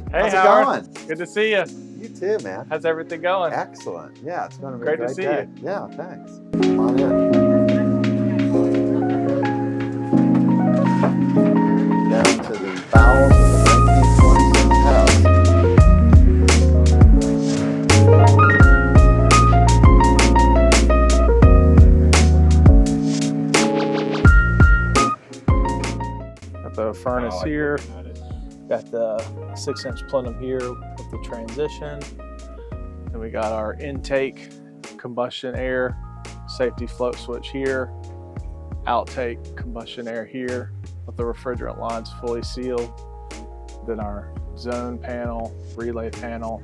Hey, Hey, how's it Howard. going? Good to see you. You too, man. How's everything going? Excellent. Yeah, it's going to be Great a to great see day. you. Yeah, thanks. Come on in. Down to the bowels of the 1926 house. Got the furnace here. Got the 6-inch plenum here with the transition. Then we got our intake combustion air safety float switch here. Outtake combustion air here with the refrigerant lines fully sealed. Then our zone panel, relay panel,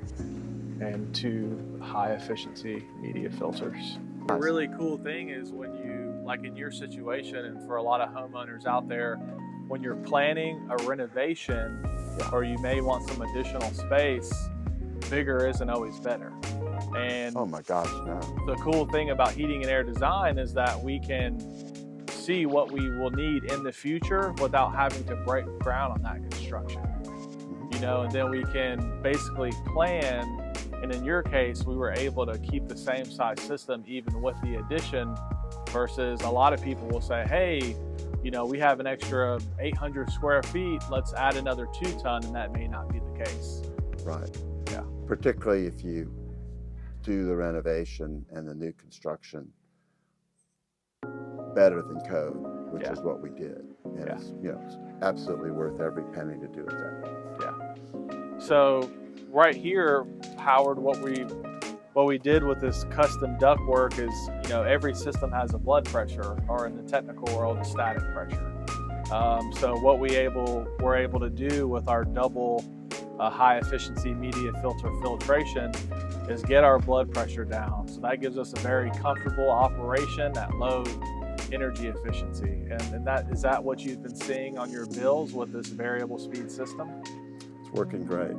and 2 high efficiency media filters. The really cool thing is when you, like in your situation and for a lot of homeowners out there, when you're planning a renovation or you may want some additional space, bigger isn't always better. And Oh my gosh, no. the cool thing about heating and air design is that we can see what we will need in the future without having to break ground on that construction. You know, and then we can basically plan, and in your case, we were able to keep the same size system even with the addition, versus a lot of people will say, hey, you know, we have an extra 800 square feet, let's add another 2 ton, and that may not be the case. Right. Yeah. Particularly if you do the renovation and the new construction better than code, which is what we did. And it's, you know, it's absolutely worth every penny to do it that. Yeah. So right here, Howard, what we did with this custom ductwork is, you know, every system has a blood pressure, or in the technical world, a static pressure. So what we're able to do with our double high efficiency media filter filtration is get our blood pressure down. So that gives us a very comfortable operation at low energy efficiency. And is that what you've been seeing on your bills with this variable speed system? It's working great.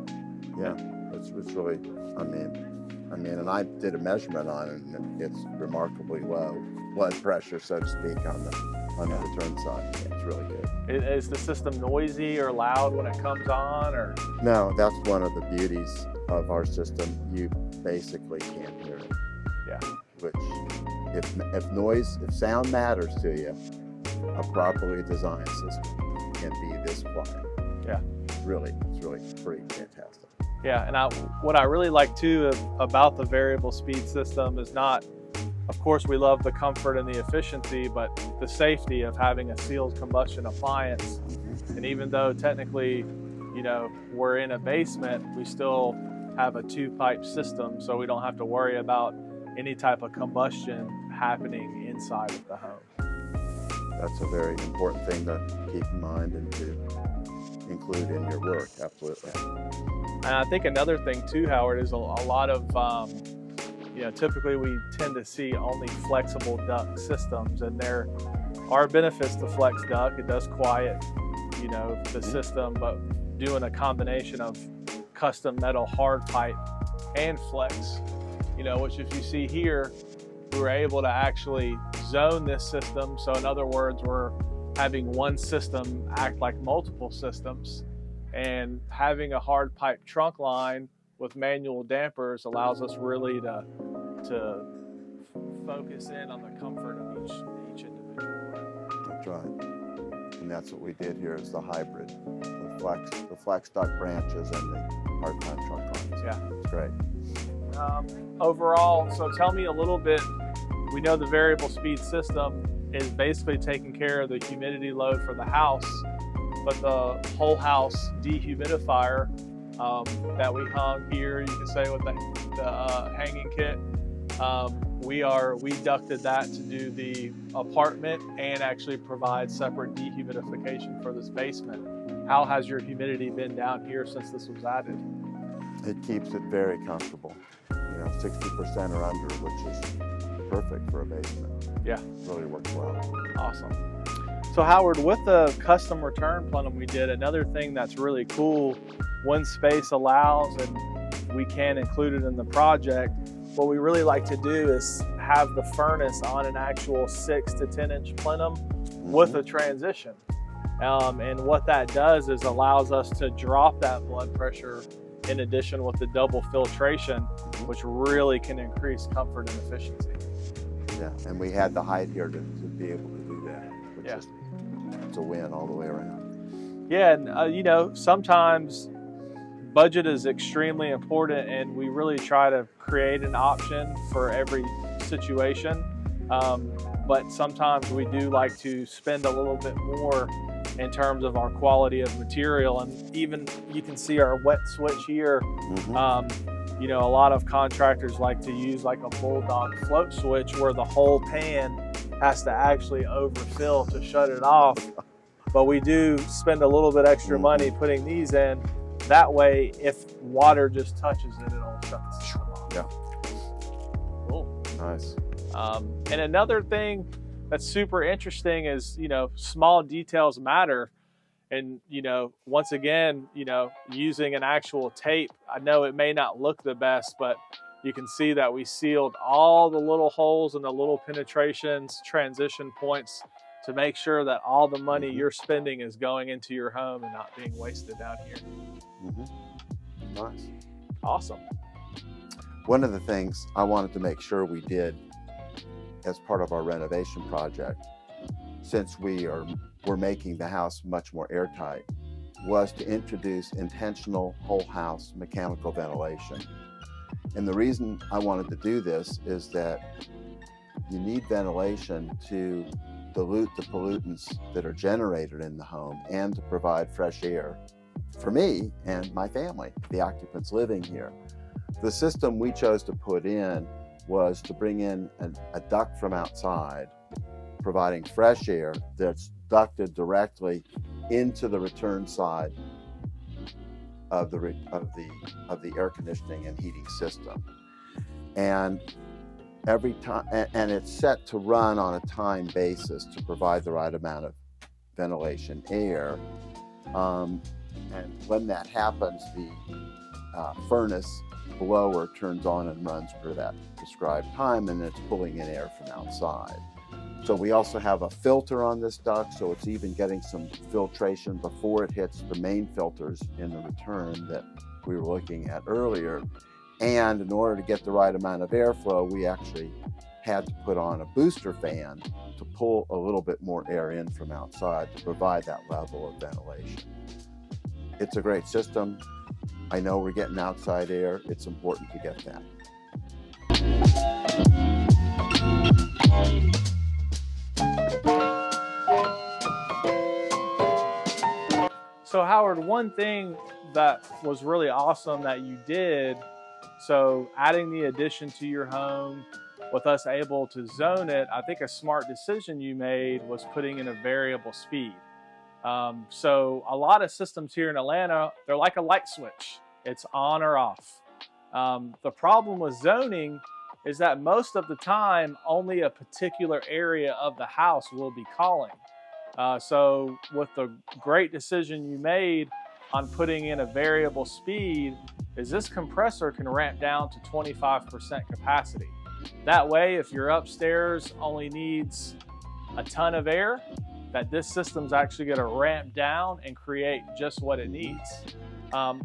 Yeah, it's really, I mean, and I did a measurement on it, and it's remarkably low blood pressure, so to speak, on the return side. Yeah, it's really good. Is the system noisy or loud when it comes on, or? No, that's one of the beauties of our system. You basically can't hear it. Yeah. Which, if sound matters to you, a properly designed system can be this quiet. Yeah. It's really pretty fantastic. Yeah, and what I really like too about the variable speed system is not, of course we love the comfort and the efficiency, but the safety of having a sealed combustion appliance. And even though technically, you know, we're in a basement, we still have a 2-pipe system, so we don't have to worry about any type of combustion happening inside of the home. That's a very important thing to keep in mind and to include in your work, absolutely. And I think another thing too, Howard, is a lot of, you know, typically we tend to see only flexible duct systems, and there are benefits to flex duct. It does quiet, you know, the system, but doing a combination of custom metal hard pipe and flex, you know, which if you see here, we were able to actually zone this system. So in other words, we're having one system act like multiple systems, and having a hard pipe trunk line with manual dampers allows us really to focus in on the comfort of each individual room. That's right. And that's what we did here is the hybrid, the flex duct branches and the hard pipe trunk lines. Yeah. It's great. Overall, so tell me a little bit, we know the variable speed system is basically taking care of the humidity load for the house, but the whole house dehumidifier that we hung here, you can say with the hanging kit, we ducted that to do the apartment and actually provide separate dehumidification for this basement. How has your humidity been down here since this was added? It keeps it very comfortable. You know, 60% or under, which is perfect for a basement. Yeah. Really works well. Awesome. So Howard, with the custom return plenum we did, another thing that's really cool, when space allows and we can include it in the project, what we really like to do is have the furnace on an actual 6 to 10 inch plenum with a transition. And what that does is allows us to drop that blood pressure in addition with the double filtration, which really can increase comfort and efficiency. Yeah, and we had the height here to be able to do that, which is it's a win all the way around. Yeah, and you know, sometimes budget is extremely important, and we really try to create an option for every situation. But sometimes we do like to spend a little bit more in terms of our quality of material. And even you can see our wet switch here. You know, a lot of contractors like to use like a bulldog float switch where the whole pan has to actually overfill to shut it off. But we do spend a little bit extra money putting these in. That way, if water just touches it, it'll shut the system off. Yeah. Cool. Nice. And another thing that's super interesting is, you know, small details matter. And, you know, once again, you know, using an actual tape, I know it may not look the best, but you can see that we sealed all the little holes and the little penetrations, transition points to make sure that all the money you're spending is going into your home and not being wasted down here. Nice. Awesome. One of the things I wanted to make sure we did as part of our renovation project, since we're making the house much more airtight, was to introduce intentional whole house mechanical ventilation. And the reason I wanted to do this is that you need ventilation to dilute the pollutants that are generated in the home and to provide fresh air for me and my family, the occupants living here. The system we chose to put in was to bring in a duct from outside, providing fresh air that's ducted directly into the return side of the air conditioning and heating system. And every time, and it's set to run on a time basis to provide the right amount of ventilation air. And when that happens, the furnace blower turns on and runs for that prescribed time, and it's pulling in air from outside. So we also have a filter on this duct, so it's even getting some filtration before it hits the main filters in the return that we were looking at earlier. And in order to get the right amount of airflow, we actually had to put on a booster fan to pull a little bit more air in from outside to provide that level of ventilation. It's a great system. I know we're getting outside air. It's important to get that. So Howard, one thing that was really awesome that you did, so adding the addition to your home with us able to zone it, I think a smart decision you made was putting in a variable speed. So a lot of systems here in Atlanta, they're like a light switch. It's on or off. The problem with zoning is that most of the time, only a particular area of the house will be calling. So with the great decision you made on putting in a variable speed, is this compressor can ramp down to 25% capacity. That way, if your upstairs only needs a ton of air, that this system's actually going to ramp down and create just what it needs.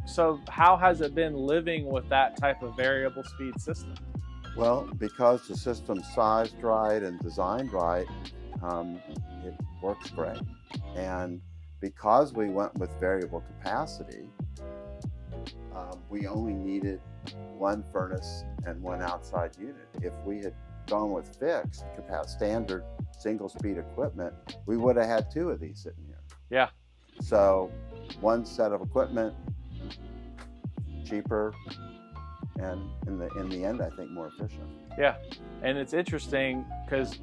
So how has it been living with that type of variable speed system? Well, because the system's sized right and designed right, it works great. And because we went with variable capacity, we only needed one furnace and one outside unit. If we had gone with fixed capacity, standard single speed equipment, we would have had two of these sitting here. Yeah. So one set of equipment, cheaper, and in the end, I think more efficient. Yeah, and it's interesting because,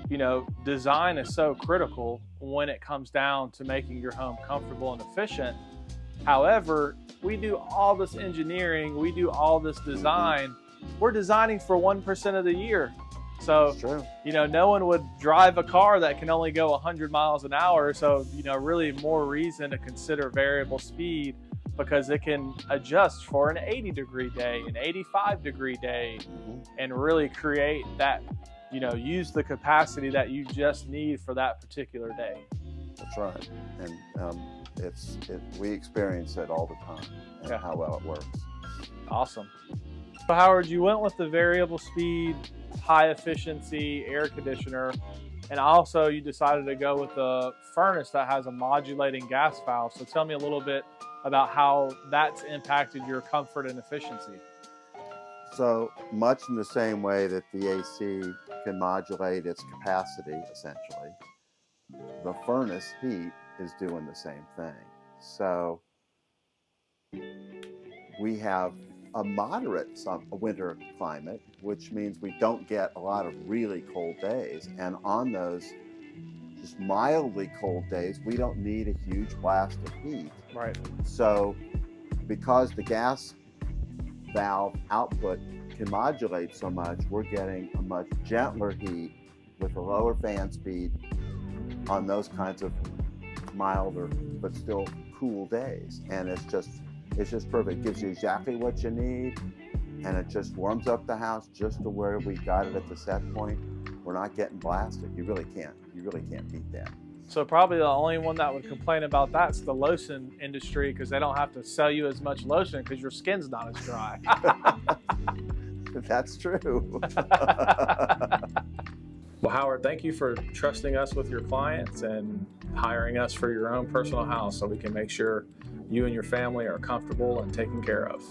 you know, design is so critical when it comes down to making your home comfortable and efficient. However, we do all this engineering, we do all this design. We're designing for 1% of the year. So, you know, no one would drive a car that can only go 100 miles an hour. So, you know, really more reason to consider variable speed, because it can adjust for an 80-degree day, an 85-degree day, and really create that, you know, use the capacity that you just need for that particular day. That's right. And we experience it all the time, and Yeah. how well it works. Awesome. So Howard, you went with the variable speed, high efficiency air conditioner, and also you decided to go with a furnace that has a modulating gas valve. So tell me a little bit about how that's impacted your comfort and efficiency. So much in the same way that the AC can modulate its capacity, essentially, the furnace heat is doing the same thing. So we have a moderate winter climate, which means we don't get a lot of really cold days. And on those just mildly cold days, we don't need a huge blast of heat. Right. So because the gas valve output can modulate so much, we're getting a much gentler heat with a lower fan speed on those kinds of milder but still cool days. And it's just perfect. It gives you exactly what you need, and it just warms up the house just to where we got it at the set point. We're not getting blasted. You really can't beat that. So probably the only one that would complain about that's the lotion industry, because they don't have to sell you as much lotion because your skin's not as dry. That's true. Well, Howard, thank you for trusting us with your clients and hiring us for your own personal house so we can make sure you and your family are comfortable and taken care of.